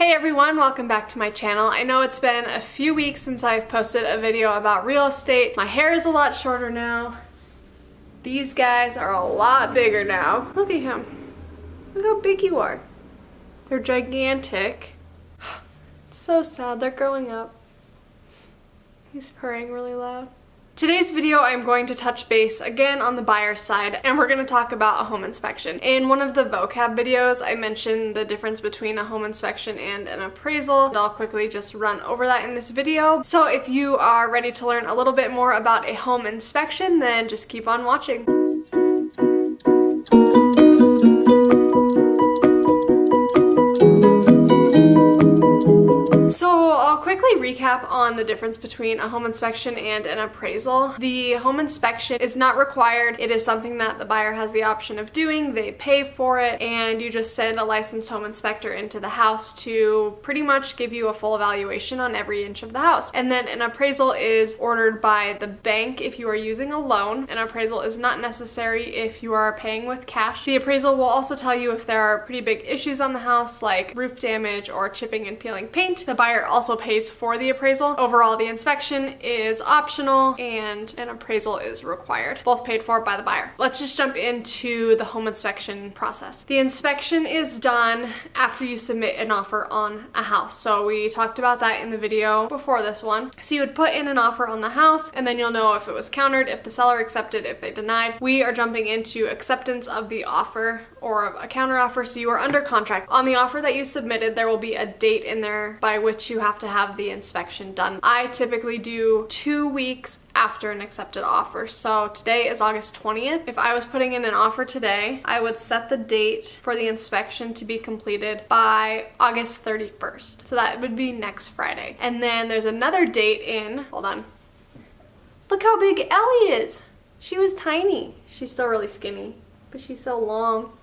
Hey everyone, welcome back to my channel. I know it's been a few weeks since I've posted a video about real estate. My hair is a lot shorter now. These guys are a lot bigger now. Look at him. Look how big you are. They're gigantic. It's so sad, they're growing up. He's purring really loud. Today's video, I'm going to touch base again on the buyer's side, and we're going to talk about a home inspection. In one of the vocab videos, I mentioned the difference between a home inspection and an appraisal. I'll quickly just run over that in this video. So if you are ready to learn a little bit more about a home inspection, then just keep on watching. So I'll quickly recap on the difference between a home inspection and an appraisal. The home inspection is not required. It is something that the buyer has the option of doing. They pay for it, and you just send a licensed home inspector into the house to pretty much give you a full evaluation on every inch of the house. And then an appraisal is ordered by the bank if you are using a loan. An appraisal is not necessary if you are paying with cash. The appraisal will also tell you if there are pretty big issues on the house, like roof damage or chipping and peeling paint. The buyer also pays for the appraisal. Overall, the inspection is optional and an appraisal is required, both paid for by the buyer. Let's just jump into the home inspection process. The inspection is done after you submit an offer on a house. So we talked about that in the video before this one. So you would put in an offer on the house, and then you'll know if it was countered, if the seller accepted, if they denied. We are jumping into acceptance of the offer or a counter offer, so you are under contract. On the offer that you submitted, there will be a date in there by which you have to have the inspection done. I typically do 2 weeks after an accepted offer. So today is August 20th. If I was putting in an offer today, I would set the date for the inspection to be completed by August 31st. So that would be next Friday. And then there's another date in, hold on. Look how big Ellie is. She was tiny. She's still really skinny, but she's so long.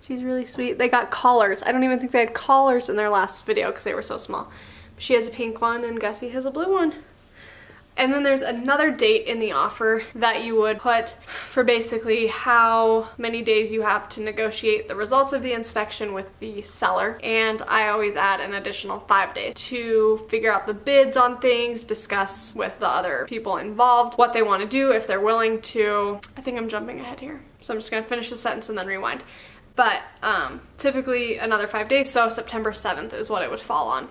She's really sweet. They got collars. I don't even think they had collars in their last video because they were so small. She has a pink one and Gussie has a blue one. And then there's another date in the offer that you would put for basically how many days you have to negotiate the results of the inspection with the seller. And I always add an additional 5 days to figure out the bids on things, discuss with the other people involved what they want to do, if they're willing to. I think I'm jumping ahead here, so I'm just going to finish the sentence and then rewind. But typically another 5 days, so September 7th is what it would fall on.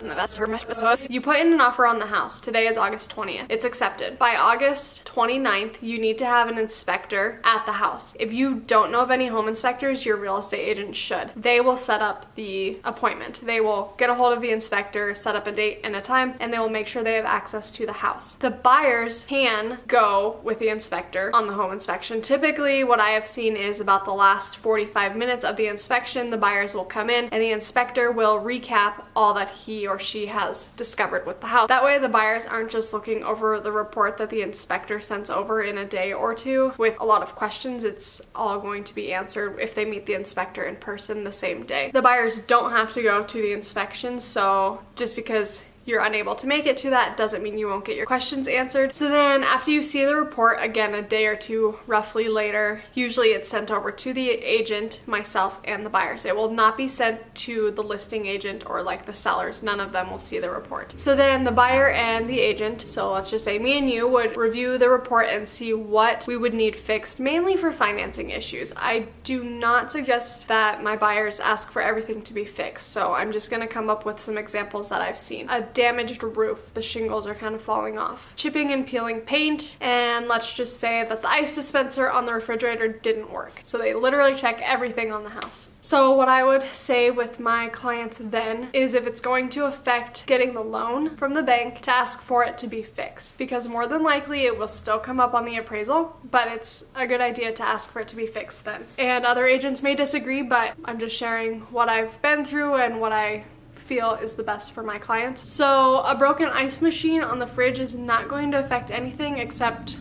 You put in an offer on the house. Today is August 20th. It's accepted. By August 29th, you need to have an inspector at the house. If you don't know of any home inspectors, your real estate agent should. They will set up the appointment. They will get a hold of the inspector, set up a date and a time, and they will make sure they have access to the house. The buyers can go with the inspector on the home inspection. Typically, what I have seen is about the last 45 minutes of the inspection, the buyers will come in and the inspector will recap all that he or she has discovered with the house. That way the buyers aren't just looking over the report that the inspector sends over in a day or two with a lot of questions. It's all going to be answered if they meet the inspector in person the same day. The buyers don't have to go to the inspection, so just because you're unable to make it to that doesn't mean you won't get your questions answered. So then after you see the report, again, a day or two roughly later, usually it's sent over to the agent, myself, and the buyers. It will not be sent to the listing agent or like the sellers. None of them will see the report. So then the buyer and the agent, so let's just say me and you, would review the report and see what we would need fixed, mainly for financing issues. I do not suggest that my buyers ask for everything to be fixed, so I'm just gonna come up with some examples that I've seen. A damaged roof, the shingles are kind of falling off. Chipping and peeling paint, and let's just say that the ice dispenser on the refrigerator didn't work. So they literally check everything on the house. So what I would say with my clients then is if it's going to affect getting the loan from the bank, to ask for it to be fixed, because more than likely it will still come up on the appraisal, but it's a good idea to ask for it to be fixed then. And other agents may disagree, but I'm just sharing what I've been through and what I feel is the best for my clients. So a broken ice machine on the fridge is not going to affect anything except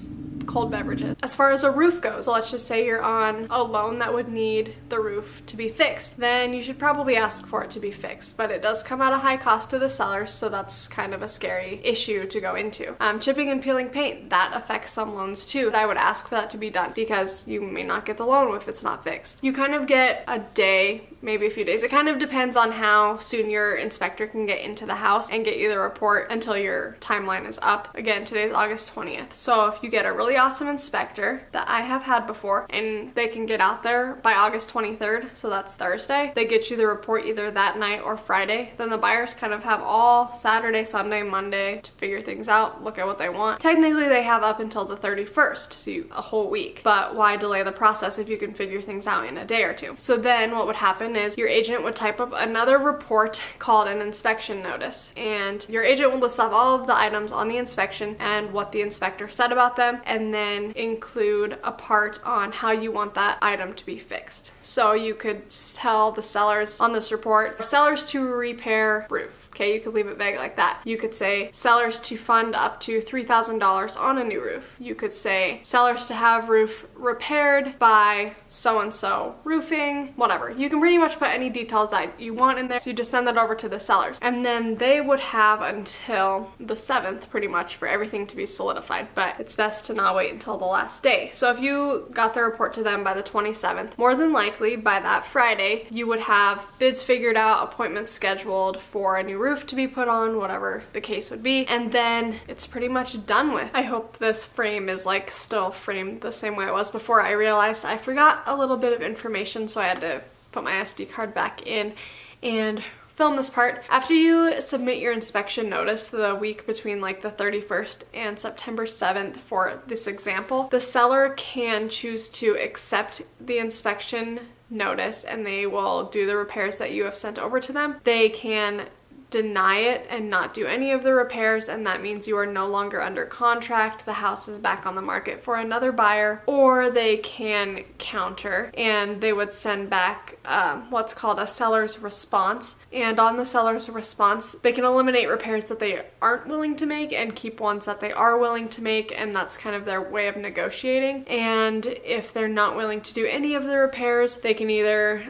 cold beverages. As far as a roof goes, let's just say you're on a loan that would need the roof to be fixed, then you should probably ask for it to be fixed, but it does come at a high cost to the sellers, so that's kind of a scary issue to go into. Chipping and peeling paint, that affects some loans too. I would ask for that to be done because you may not get the loan if it's not fixed. You kind of get a day, maybe a few days. It kind of depends on how soon your inspector can get into the house and get you the report until your timeline is up. Again, today's August 20th. So if you get a really awesome inspector that I have had before and they can get out there by August 23rd, so that's Thursday, they get you the report either that night or Friday, then the buyers kind of have all Saturday, Sunday, Monday to figure things out, look at what they want. Technically they have up until the 31st, so a whole week, but why delay the process if you can figure things out in a day or two? So then what would happen is your agent would type up another report called an inspection notice, and your agent will list off all of the items on the inspection and what the inspector said about them, and then include a part on how you want that item to be fixed. So you could tell the sellers on this report, sellers to repair roof. Okay, you could leave it vague like that. You could say sellers to fund up to $3,000 on a new roof. You could say sellers to have roof repaired by so-and-so roofing, whatever. You can pretty much put any details that you want in there. So you just send that over to the sellers. And then they would have until the 7th pretty much for everything to be solidified, but it's best to not wait until the last day. So if you got the report to them by the 27th, more than likely by that Friday, you would have bids figured out, appointments scheduled for a new roof to be put on, whatever the case would be, and then it's pretty much done with. I hope this frame is like still framed the same way it was before. I realized I forgot a little bit of information, so I had to put my SD card back in and film this part. After you submit your inspection notice the week between like the 31st and September 7th for this example, the seller can choose to accept the inspection notice and they will do the repairs that you have sent over to them. They can deny it and not do any of the repairs, and that means you are no longer under contract, the house is back on the market for another buyer, or they can counter and they would send back what's called a seller's response, and on the seller's response they can eliminate repairs that they aren't willing to make and keep ones that they are willing to make, and that's kind of their way of negotiating. And if they're not willing to do any of the repairs, they can either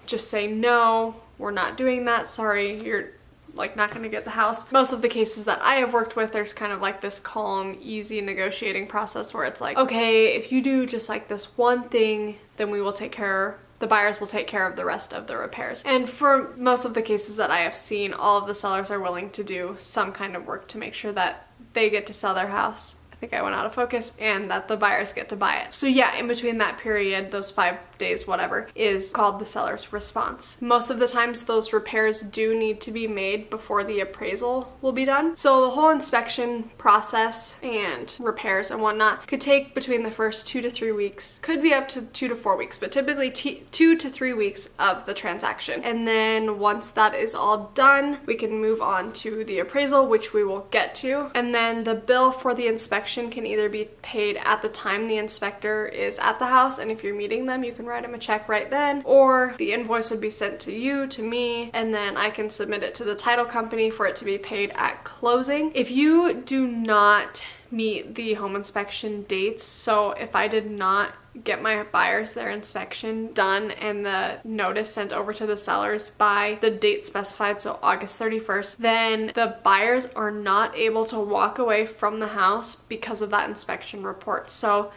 just say no, we're not doing that, sorry, you're like not going to get the house. Most of the cases that I have worked with, there's kind of like this calm, easy negotiating process where it's like, okay, if you do just like this one thing, then we will take care, the buyers will take care of the rest of the repairs. And for most of the cases that I have seen, all of the sellers are willing to do some kind of work to make sure that they get to sell their house. I think I went out of focus, and that the buyers get to buy it. So yeah, in between that period, those 5 days, whatever, is called the seller's response. Most of the times those repairs do need to be made before the appraisal will be done. So the whole inspection process and repairs and whatnot could take between the first 2 to 3 weeks, could be up to 2 to 4 weeks, but typically 2 to 3 weeks of the transaction. And then once that is all done, we can move on to the appraisal, which we will get to. And then the bill for the inspection can either be paid at the time the inspector is at the house, and if you're meeting them, you can write them a check right then, or the invoice would be sent to you, to me, and then I can submit it to the title company for it to be paid at closing. If you do not meet the home inspection dates, so if I did not get my buyers their inspection done and the notice sent over to the sellers by the date specified, so August 31st, then the buyers are not able to walk away from the house because of that inspection report. So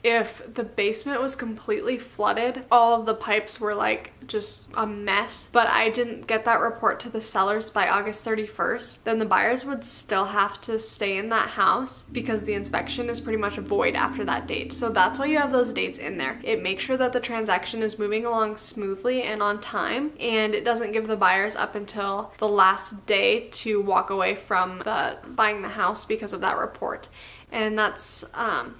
if the basement was completely flooded, all of the pipes were like just a mess, but I didn't get that report to the sellers by August 31st, then the buyers would still have to stay in that house because the inspection is pretty much void after that date. So that's why you have those dates in there. It makes sure that the transaction is moving along smoothly and on time, and it doesn't give the buyers up until the last day to walk away from buying the house because of that report. And that's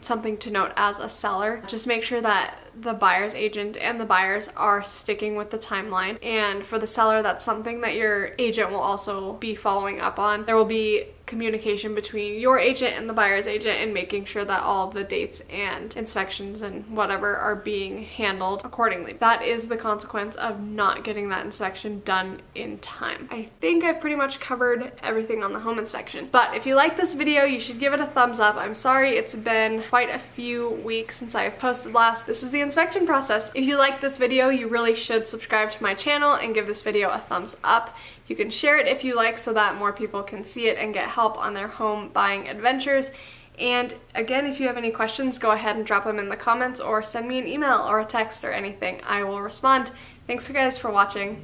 something to note as a seller. Just make sure that the buyer's agent and the buyers are sticking with the timeline. And for the seller, that's something that your agent will also be following up on. There will be communication between your agent and the buyer's agent and making sure that all of the dates and inspections and whatever are being handled accordingly. That is the consequence of not getting that inspection done in time. I think I've pretty much covered everything on the home inspection. But if you like this video, you should give it a thumbs up. I'm sorry it's been quite a few weeks since I've posted last. This is the inspection process. If you like this video, you really should subscribe to my channel and give this video a thumbs up. You can share it if you like so that more people can see it and get help on their home buying adventures. And again, if you have any questions, go ahead and drop them in the comments or send me an email or a text or anything. I will respond. Thanks guys for watching.